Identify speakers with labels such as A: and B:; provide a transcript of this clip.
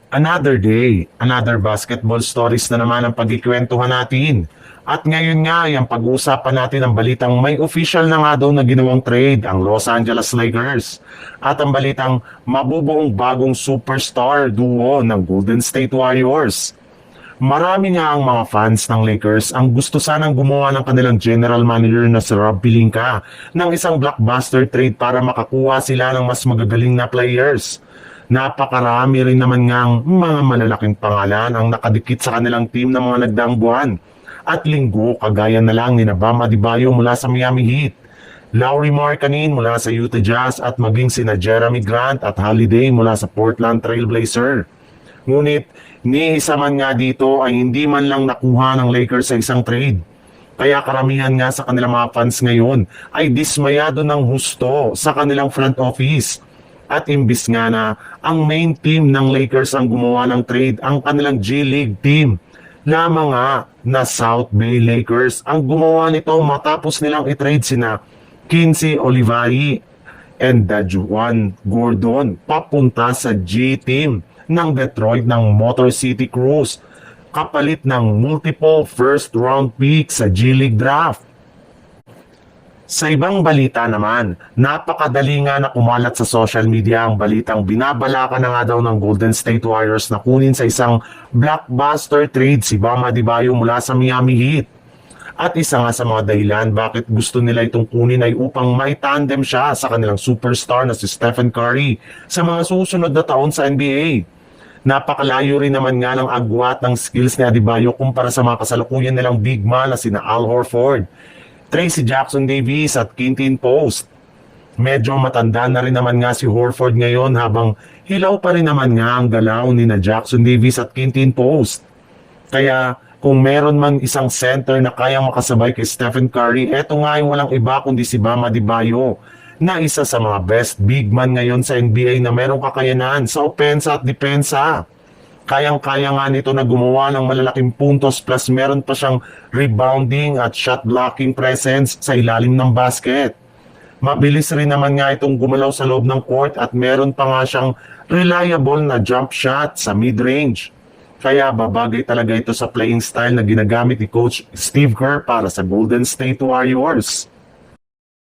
A: Another day, another basketball stories na naman ang pagkikwentuhan natin. At ngayon nga, yung pag-uusapan natin ang balitang may official na nga daw na ginawang trade ang Los Angeles Lakers. At ang balitang mabubuong bagong superstar duo ng Golden State Warriors. Marami nga ang mga fans ng Lakers ang gusto sanang gumawa ng kanilang general manager na si Rob Pelinka ng isang blockbuster trade para makakuha sila ng mas magagaling na players. Napakarami rin naman ngang mga malalaking pangalan ang nakadikit sa kanilang team ng mga nagdaang buwan at linggo kagaya na lang ni Bam Adebayo mula sa Miami Heat, Lauri Markkanen mula sa Utah Jazz at maging sina Jeremy Grant at Holiday mula sa Portland Trail Blazer. Ngunit ni isa man nga dito ay hindi man lang nakuha ng Lakers sa isang trade. Kaya karamihan nga sa kanilang mga fans ngayon ay dismayado ng husto sa kanilang front office. At imbis nga na ang main team ng Lakers ang gumawa ng trade, ang kanilang G-League team, lamang nga na South Bay Lakers ang gumawa nito matapos nilang i-trade sina Quincy Olivari and Dajuan Gordon papunta sa G-Team ng Detroit ng Motor City Cruise kapalit ng multiple first round picks sa G-League draft. Sa ibang balita naman, napakadali nga na kumalat sa social media ang balitang binabalaka na nga daw ng Golden State Warriors na kunin sa isang blockbuster trade si Bam Adebayo mula sa Miami Heat. At isa nga sa mga dahilan bakit gusto nila itong kunin ay upang may tandem siya sa kanilang superstar na si Stephen Curry sa mga susunod na taon sa NBA. Napakalayo rin naman nga ng agwat ng skills ni Adebayo kumpara sa mga kasalukuyan nilang big man na sina Al Horford, Tracy Jackson Davis at Quintin Post. Medyo matanda na rin naman nga si Horford ngayon habang hilaw pa rin naman nga ang galaw ni na Jackson Davis at Quintin Post. Kaya kung meron man isang center na kayang makasabay kay Stephen Curry, eto nga yung walang iba kundi si Bam Adebayo na isa sa mga best big man ngayon sa NBA na merong kakayanan sa opensa at depensa. Kayang-kaya nga nito na gumawa ng malalaking puntos plus meron pa siyang rebounding at shot blocking presence sa ilalim ng basket. Mabilis rin naman nga itong gumalaw sa loob ng court at meron pa nga siyang reliable na jump shot sa mid-range. Kaya babagay talaga ito sa playing style na ginagamit ni Coach Steve Kerr para sa Golden State Warriors.